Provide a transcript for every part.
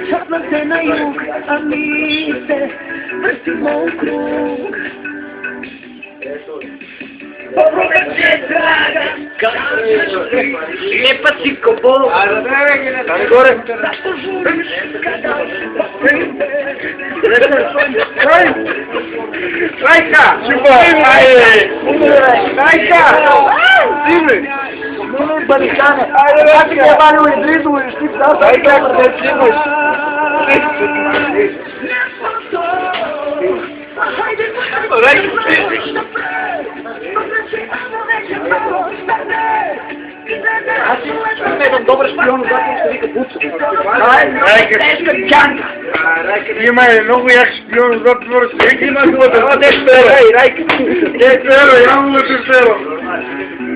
Чапнахте на юг, а ние се въртимо круг. Попробайте драга, лепа си кобол. Там горе. Райка! Райка! Сиви! Барикане! Айде, Райка! Валю и Дризо и Штип, да, Райка, къде си имаш? Аз имам добър шпион, когато се вика Буцо. Има много як шпион, защото може всеки има глада. Райка! Явно да те села.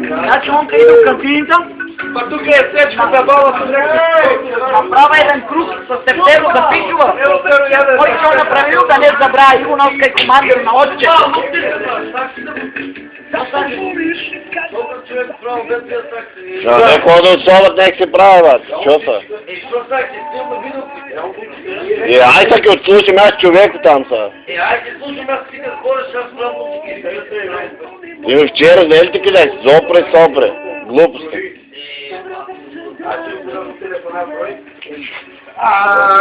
Значи он къде до кантината, Па тук е сечката, баба, направа един круг с тефтеро за пичува. Кой ще направил да не забрави Ивановска и командир на отче. Neko da odsovat nek se pravat, čo sa? Aj sa keď odslušim, ja človeku tam sa. Ти вчера, не ли ти къде? Сопре, глупости.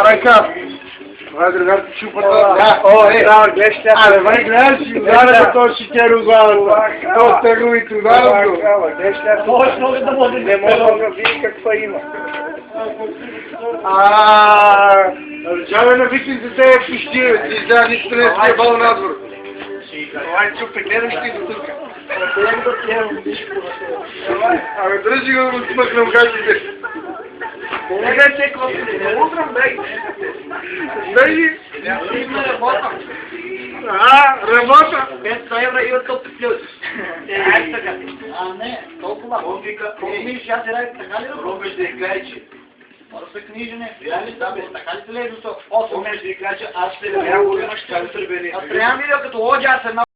Райка! Това другар ти чупата. О, гледаш тя. Абе, гледаш си, ударата то ще те ругава. То тегу и туда. Гледаш тя. Не мога да види каква има. Наручавай на викин за тебе пищи, ти за нищо не си ебал надвор. Това е чупе, гледаш ти до тук. Абе, дръжи го да смъкнем гачите. Гледай те коси, не утрам, дай. Дай. Работа. 500 евро и от топ плюс. Ай така. Не, толкова. Он вика, миш, аз се ради така ли да пробваш да играйче? Мора да се книжене, реали да бе, така ли се лежи со? Осъм. Аз ще да бях, ще да се бери. Аз трябва да видя като лоджа, аз една